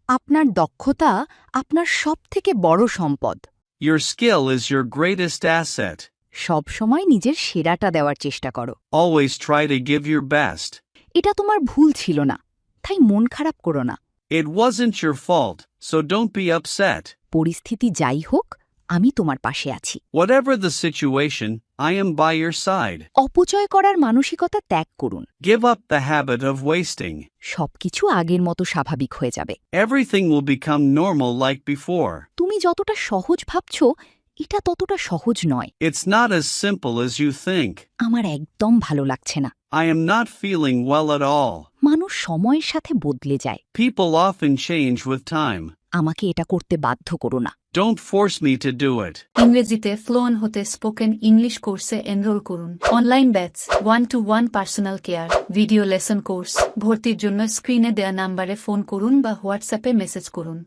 আপনার দক্ষতা আপনার সবথেকে বড় সম্পদ। Your skill is your greatest asset. সব সময় নিজের সেরাটা দেওয়ার চেষ্টা করো। Always try to give your best. এটা তোমার ভুল ছিল না, তাই মন খারাপ করো না। It wasn't your fault, so don't be upset. পরিস্থিতি যাই হোক, আমি তোমার পাশে আছি। Whatever the situation, I am by your side. অপচয় করার মানসিকতা ত্যাগ করুন। Give up the habit of wasting. সবকিছু আগের মতো স্বাভাবিক হয়ে যাবে। Everything will become normal like before. তুমি যতটা সহজ ভাবছ, এটা ততটা সহজ নয়। It's not as simple as you think. আমার একদম ভালো লাগছে না। I am not feeling well at all. মানুষ সময়ের সাথে বদলে যায়। People often change with time. আমাকে এটা করতে বাধ্য করো না। Don't force me to do it. ইংরেজিতে ফ্লুয়েন্ট হতে স্পোকেন ইংলিশ কোর্সে এনরোল করুন। Online batch, 1-to-1 personal care, video lesson course. ভর্তির জন্য স্ক্রিনে দেয়া নাম্বারে ফোন করুন বা হোয়াটসঅ্যাপে মেসেজ করুন।